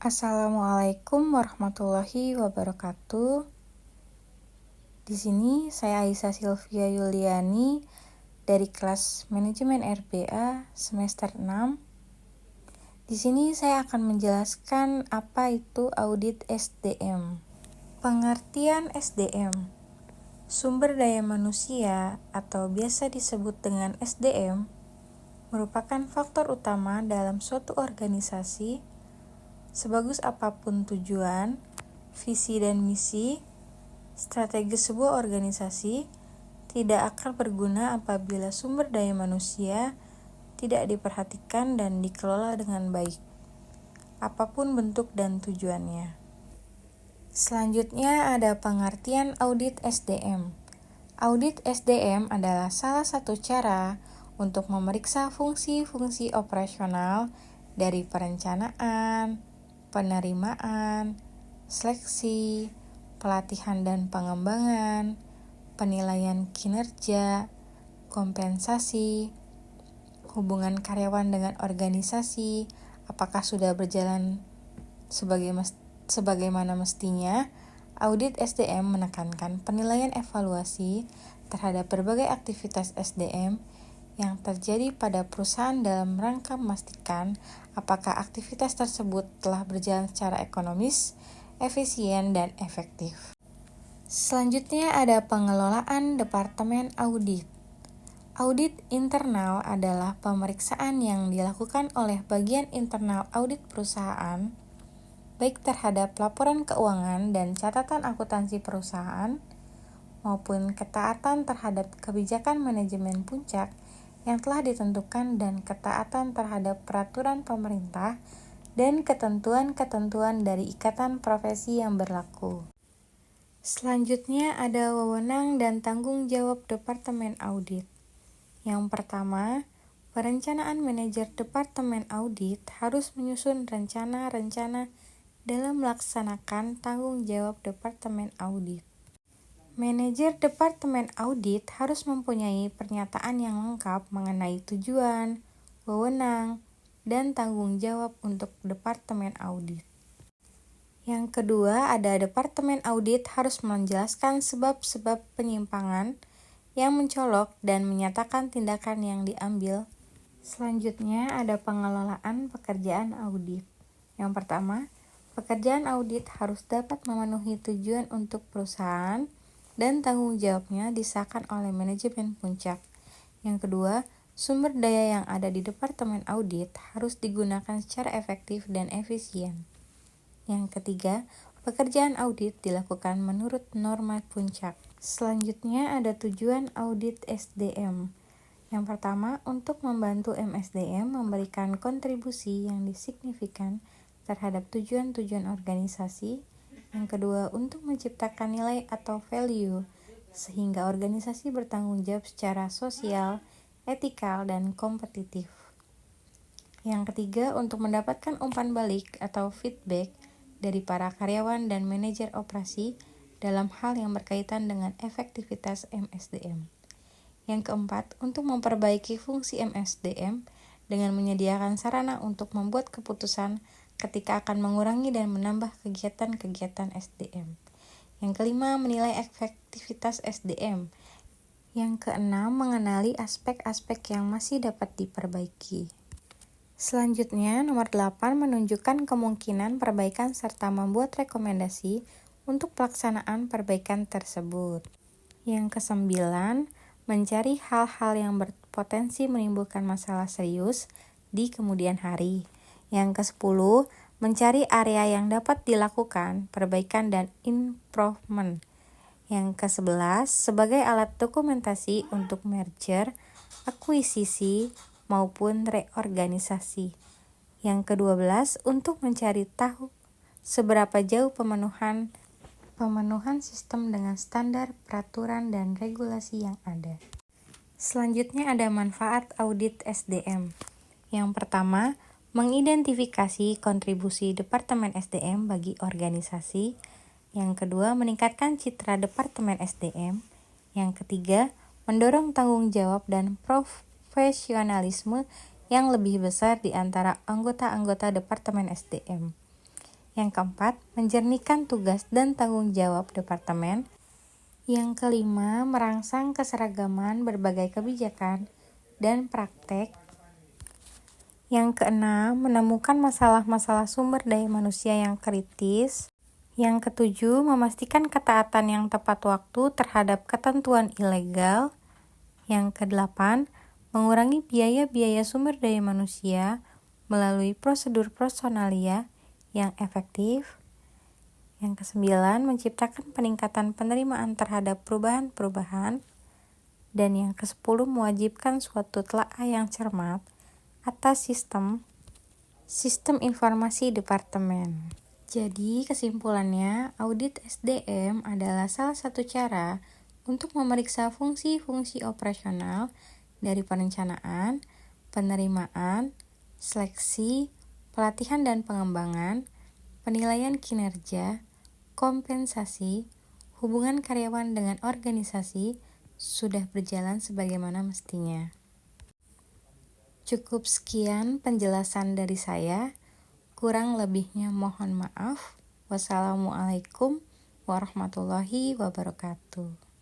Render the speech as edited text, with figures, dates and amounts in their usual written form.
Assalamualaikum warahmatullahi wabarakatuh. Di sini saya Aisyah Sylvia Yuliani dari kelas Manajemen RBA semester 6. Di sini saya akan menjelaskan apa itu audit SDM. Pengertian SDM. Sumber daya manusia atau biasa disebut dengan SDM merupakan faktor utama dalam suatu organisasi. Sebagus apapun tujuan, visi dan misi, strategi sebuah organisasi tidak akan berguna apabila sumber daya manusia tidak diperhatikan dan dikelola dengan baik, apapun bentuk dan tujuannya. Selanjutnya ada pengertian audit SDM. Audit SDM adalah salah satu cara untuk memeriksa fungsi-fungsi operasional dari perencanaan, penerimaan, seleksi, pelatihan dan pengembangan, penilaian kinerja, kompensasi, hubungan karyawan dengan organisasi, apakah sudah berjalan sebagaimana mestinya. Audit SDM menekankan penilaian evaluasi terhadap berbagai aktivitas SDM yang terjadi pada perusahaan dalam rangka memastikan apakah aktivitas tersebut telah berjalan secara ekonomis, efisien, dan efektif. Selanjutnya ada pengelolaan Departemen Audit. Audit internal adalah pemeriksaan yang dilakukan oleh bagian internal audit perusahaan, baik terhadap laporan keuangan dan catatan akuntansi perusahaan, maupun ketaatan terhadap kebijakan manajemen puncak yang telah ditentukan dan ketaatan terhadap peraturan pemerintah dan ketentuan-ketentuan dari ikatan profesi yang berlaku. Selanjutnya ada wewenang dan tanggung jawab Departemen Audit. Yang pertama, perencanaan manajer Departemen Audit harus menyusun rencana-rencana dalam melaksanakan tanggung jawab Departemen Audit. Manajer Departemen Audit harus mempunyai pernyataan yang lengkap mengenai tujuan, wewenang, dan tanggung jawab untuk Departemen Audit. Yang kedua, ada Departemen Audit harus menjelaskan sebab-sebab penyimpangan yang mencolok dan menyatakan tindakan yang diambil. Selanjutnya, ada pengelolaan pekerjaan audit. Yang pertama, pekerjaan audit harus dapat memenuhi tujuan untuk perusahaan dan tanggung jawabnya disahkan oleh manajemen puncak. Yang kedua, sumber daya yang ada di Departemen Audit harus digunakan secara efektif dan efisien. Yang ketiga, pekerjaan audit dilakukan menurut norma puncak. Selanjutnya ada tujuan audit SDM. Yang pertama, untuk membantu MSDM memberikan kontribusi yang signifikan terhadap tujuan-tujuan organisasi. Yang kedua, untuk menciptakan nilai atau value sehingga organisasi bertanggung jawab secara sosial, etikal, dan kompetitif. Yang ketiga, untuk mendapatkan umpan balik atau feedback dari para karyawan dan manajer operasi dalam hal yang berkaitan dengan efektivitas MSDM. Yang keempat, untuk memperbaiki fungsi MSDM dengan menyediakan sarana untuk membuat keputusan ketika akan mengurangi dan menambah kegiatan-kegiatan SDM. Yang kelima, menilai efektivitas SDM. Yang keenam, mengenali aspek-aspek yang masih dapat diperbaiki. Selanjutnya, nomor 8, menunjukkan kemungkinan perbaikan serta membuat rekomendasi untuk pelaksanaan perbaikan tersebut. Yang kesembilan, mencari hal-hal yang berpotensi menimbulkan masalah serius di kemudian hari. Yang ke-10, mencari area yang dapat dilakukan perbaikan dan improvement. Yang ke-11, sebagai alat dokumentasi untuk merger, akuisisi, maupun reorganisasi. Yang ke-12, untuk mencari tahu seberapa jauh pemenuhan sistem dengan standar, peraturan, dan regulasi yang ada. Selanjutnya ada manfaat audit SDM. Yang pertama, mengidentifikasi kontribusi Departemen SDM bagi organisasi. Yang kedua, meningkatkan citra Departemen SDM. Yang ketiga, mendorong tanggung jawab dan profesionalisme yang lebih besar di antara anggota-anggota Departemen SDM. Yang keempat, menjernihkan tugas dan tanggung jawab departemen. Yang kelima, merangsang keseragaman berbagai kebijakan dan praktek. Yang keenam, menemukan masalah-masalah sumber daya manusia yang kritis. Yang ketujuh, memastikan ketaatan yang tepat waktu terhadap ketentuan ilegal. Yang kedelapan, mengurangi biaya-biaya sumber daya manusia melalui prosedur personalia yang efektif. Yang kesembilan, menciptakan peningkatan penerimaan terhadap perubahan-perubahan. Dan yang kesepuluh, mewajibkan suatu telaah yang cermat atas sistem informasi departemen. Jadi kesimpulannya, audit SDM adalah salah satu cara untuk memeriksa fungsi-fungsi operasional dari perencanaan, penerimaan, seleksi, pelatihan dan pengembangan, penilaian kinerja, kompensasi, hubungan karyawan dengan organisasi sudah berjalan sebagaimana mestinya. Cukup sekian penjelasan dari saya. Kurang lebihnya mohon maaf. Wassalamualaikum warahmatullahi wabarakatuh.